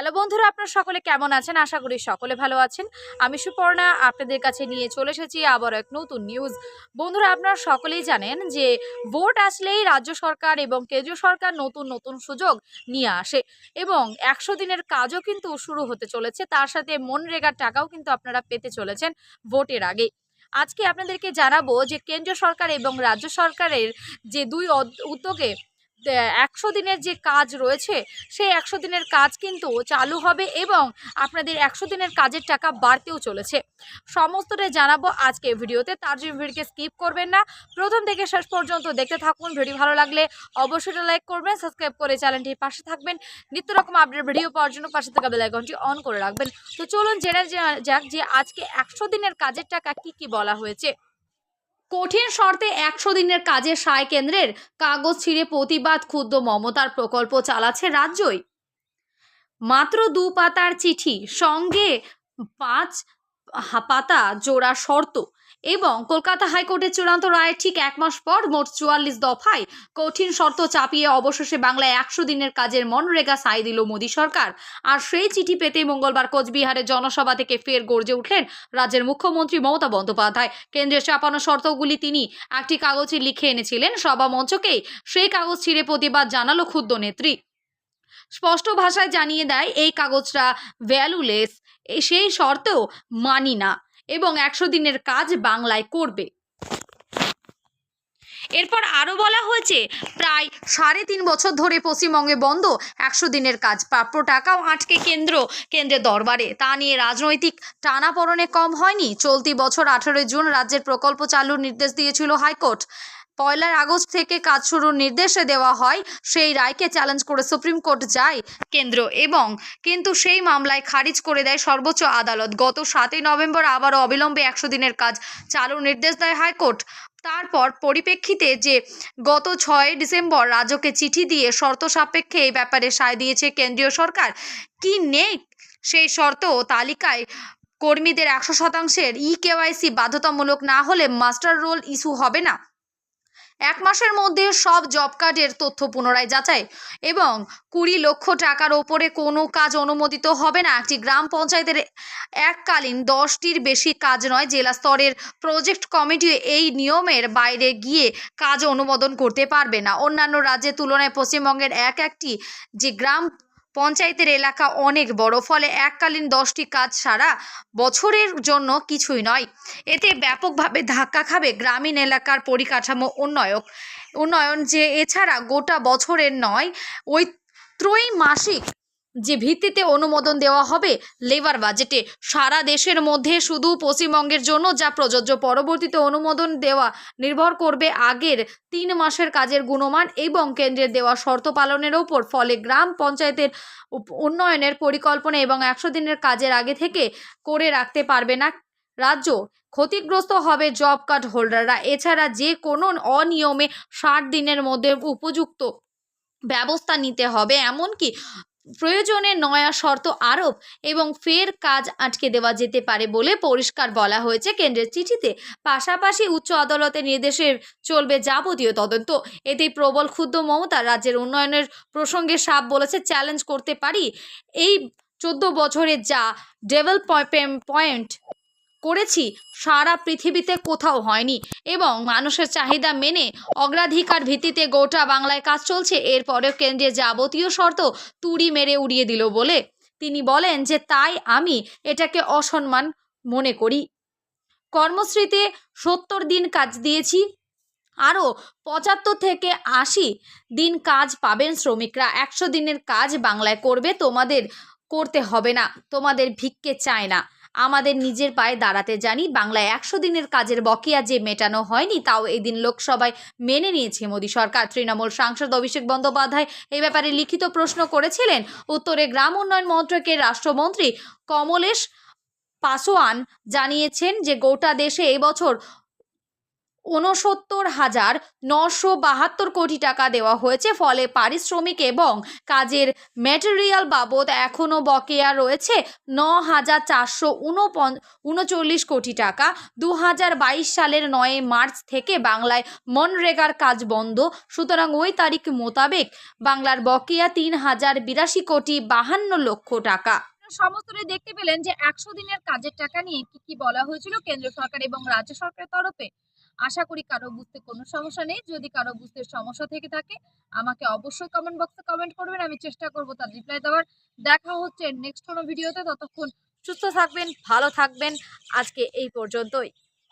Hello বন্ধুরা, আপনারা সকলে কেমন আছেন? আশা করি সকলে ভালো আছেন। আমি সুপর্ণা আপনাদের কাছে নিয়ে চলে এসেছি আবার এক নতুন নিউজ। বন্ধুরা, আপনারা সকলেই জানেন যে ভোট আসলেই রাজ্য সরকার এবং কেন্দ্রীয় সরকার নতুন নতুন সুযোগ নিয়ে আসে এবং ১০০ দিনের কাজও কিন্তু শুরু হতে চলেছে। তার সাথে মনরেগার টাকাও কিন্তু আপনারা পেতে চলেছেন ভোটের আগে। আজকে আপনাদেরকে জানাবো যে কেন্দ্রীয় সরকার এবং রাজ্য সরকারের যে দুই উদ্যোগে ১০০ দিনের যে কাজ রয়েছে সেই ১০০ দিনের কাজ কিন্তু চালু হবে এবং আপনাদের ১০০ দিনের কাজের টাকা বাড়তেও চলেছে। সমস্তটাই জানাবো আজকে ভিডিওতে। তার জন্য ভিডিওকে স্কিপ করবেন না, প্রথম থেকে শেষ পর্যন্ত দেখতে থাকুন। ভিডিও ভালো লাগলে অবশ্যই লাইক করবেন, সাবস্ক্রাইব করে চ্যানেলটির পাশে থাকবেন। নিত্য রকম আপডেট ভিডিও পাওয়ার জন্য পাশে থাকা বেল আইকনটি অন করে রাখবেন। তো চলুন জেনে যাক যে আজকে ১০০ দিনের কাজের টাকা কি বলা হয়েছে। কঠিন শর্তে ১০০ দিনের কাজের সায় কেন্দ্রের, কাগজ ছিঁড়ে প্রতিবাদ ক্ষুব্ধ মমতার, প্রকল্প চালাচ্ছে রাজ্যই। মাত্র ২ পাতার চিঠি, সঙ্গে ৫ পাতা জোড়া শর্ত এবং কলকাতা হাইকোর্টের চূড়ান্ত রায়ের ঠিক ১ মাস পর মোট ৪৪ দফায় কঠিন শর্ত চাপিয়ে অবশেষে বাংলায় ১০০ দিনের কাজের মনরেগা সায় দিল মোদী সরকার। আর সেই চিঠি পেতে মঙ্গলবার কোচবিহারের জনসভা থেকে ফের গর্জে উঠলেন রাজ্যের মুখ্যমন্ত্রী মমতা বন্দ্যোপাধ্যায়। কেন্দ্রের চাপানো শর্তগুলি তিনি একটি কাগজে লিখে এনেছিলেন সভা মঞ্চকেই। সেই কাগজ ছিঁড়ে প্রতিবাদ জানালো ক্ষুব্ধ নেত্রী। স্পষ্ট ভাষায় জানিয়ে দেয় এই কাগজটা ভ্যালুলেস, সেই শর্তেও মানি না এবং ১০০ দিনের কাজ বাংলায় করবে। এরপর আরও বলা হয়েছে, প্রায় ৩.৫ বছর ধরে পশ্চিমবঙ্গে বন্ধ ১০০ দিনের কাজ, প্রাপ্য টাকাও আটকে কেন্দ্রের দরবারে। তা নিয়ে রাজনৈতিক টানাপোড়েনে কম হয়নি। চলতি বছর ১৮ জুন রাজ্যের প্রকল্প চালুর নির্দেশ দিয়েছিল হাইকোর্ট। ১ আগস্ট থেকে কাজ শুরুর নির্দেশ দেওয়া হয়। সেই রায়কে চ্যালেঞ্জ করে সুপ্রিম কোর্ট যায় কেন্দ্র কিন্তু সেই মামলায় খারিজ করে দেয় সর্বোচ্চ আদালত। গত ৭ই নভেম্বর আবারও অবিলম্বে ১০০ দিনের কাজ চালুর নির্দেশ দেয় হাইকোর্ট। তারপর পরিপ্রেক্ষিতে যে গত ৬ ডিসেম্বর রাজ্যকে চিঠি দিয়ে শর্ত সাপেক্ষে এই ব্যাপারে সায় দিয়েছে কেন্দ্রীয় সরকার। কি নেই সেই শর্ত তালিকায়? কর্মীদের ১০০% KYC বাধ্যতামূলক না হলে মাস্টার রোল ইস্যু হবে না। ১ মাসের মধ্যে সব জব কার্ডের তথ্য পুনরায় যাচাই এবং ২০ লক্ষ টাকার ওপরে কোনো কাজ অনুমোদিত হবে না। একটি গ্রাম পঞ্চায়েতের এককালীন ১০টির বেশি কাজ নয়। জেলা স্তরের প্রজেক্ট কমিটি এই নিয়মের বাইরে গিয়ে কাজ অনুমোদন করতে পারবে না। অন্যান্য রাজ্যের তুলনায় পশ্চিমবঙ্গের একটি যে গ্রাম পঞ্চায়েতের এলাকা অনেক বড়, ফলে এককালীন 10টি কাজ সারা বছরের জন্য কিছুই নয়। এতে ব্যাপকভাবে ধাক্কা খাবে গ্রামীণ এলাকার পরিকাঠামো উন্নয়ন যে এছাড়া গোটা বছরের নয়, ওই ত্রৈমাসিক যে ভিত্তিতে অনুমোদন দেওয়া হবে লেবার বাজেটে। সারা দেশের মধ্যে শুধু পশ্চিমবঙ্গের জন্য যা প্রযোজ্য, পরবর্তীতে অনুমোদন দেওয়া নির্ভর করবে আগের ৩ মাসের কাজের গুণমান এবং কেন্দ্রের দেওয়া শর্ত পালনের ওপর। ফলে গ্রাম পঞ্চায়েতের উন্নয়নের পরিকল্পনা এবং ১০০ দিনের কাজের আগে থেকে করে রাখতে পারবে না রাজ্য। ক্ষতিগ্রস্ত হবে জব কার্ড হোল্ডাররা। এছাড়া যে কোনো অনিয়মে ৬০ দিনের মধ্যে উপযুক্ত ব্যবস্থা নিতে হবে, এমনকি প্রয়োজনে নয়া শর্ত আরোপ এবং ফের কাজ আটকে দেওয়া যেতে পারে বলে পরিষ্কার বলা হয়েছে কেন্দ্রের চিঠিতে। পাশাপাশি উচ্চ আদালতের নির্দেশে চলবে যাবতীয় তদন্ত। এতেই প্রবল ক্ষুব্ধ মমতা। রাজ্যের উন্নয়নের প্রসঙ্গে সাপ বলেছে, চ্যালেঞ্জ করতে পারি, এই 14 বছরে যা ডেভেলপমেন্ট করেছি সারা পৃথিবীতে কোথাও হয়নি এবং মানুষের চাহিদা মেনে অগ্রাধিকার ভিত্তিতে গোটা বাংলায় কাজ চলছে। এরপরেও কেন্দ্রের যাবতীয় শর্ত তুড়ি মেরে উড়িয়ে দিল বলে তিনি বলেন যে তাই আমি এটাকে অসম্মান মনে করি। কর্মসূচিতে ৭০ দিন কাজ দিয়েছি, আরও ৭৫ থেকে ৮০ দিন কাজ পাবেন শ্রমিকরা। ১০০ দিনের কাজ বাংলায় করবে, তোমাদের করতে হবে না, তোমাদের ভিক্ষে চায় না, আমাদের নিজের পায়ে দাঁড়াতে জানি। বাংলায় ১০০ দিনের কাজের বকেয়া যে মেটানো হয়নি তাও এদিন লোকসভায় মেনে নিয়েছে মোদী সরকার। তৃণমূল সাংসদ অভিষেক বন্দ্যোপাধ্যায় এই ব্যাপারে লিখিত প্রশ্ন করেছিলেন। উত্তরে গ্রাম উন্নয়ন মন্ত্রকের রাষ্ট্রমন্ত্রী কমলেশ পাসোয়ান জানিয়েছেন যে গোটা দেশে এবছর ৬৯,৯৭২ কোটি টাকা দেওয়া হয়েছে। ফলে পারিশ্রমিক এবং কাজের ম্যাটেরিয়াল বাবদ এখনও বকেয়া রয়েছে ৯,৪৩৯ কোটি টাকা। ২০২২ সালের ৯ মার্চ থেকে বাংলায় মনরেগার কাজ বন্ধ। সুতরাং ওই তারিখ মোতাবেক বাংলার বকেয়া ৩,০৮২ কোটি ৫২ লক্ষ টাকা। সমস্তটাই দেখতে পেলেন যে ১০০ দিনের কাজের টাকা নিয়ে কি বলা হয়েছিল কেন্দ্র সরকার এবং রাজ্য সরকারের তরফে। আশা করি কারো বুঝতে কোনো সমস্যা নেই। যদি কারো বুঝতে সমস্যা থেকে থাকে আমাকে অবশ্যই কমেন্ট বক্সে কমেন্ট করবেন, আমি চেষ্টা করব তার রিপ্লাই দেওয়ার। দেখা হচ্ছে নেক্সট কোনো ভিডিওতে, ততক্ষণ সুস্থ থাকবেন, ভালো থাকবেন। আজকে এই পর্যন্তই।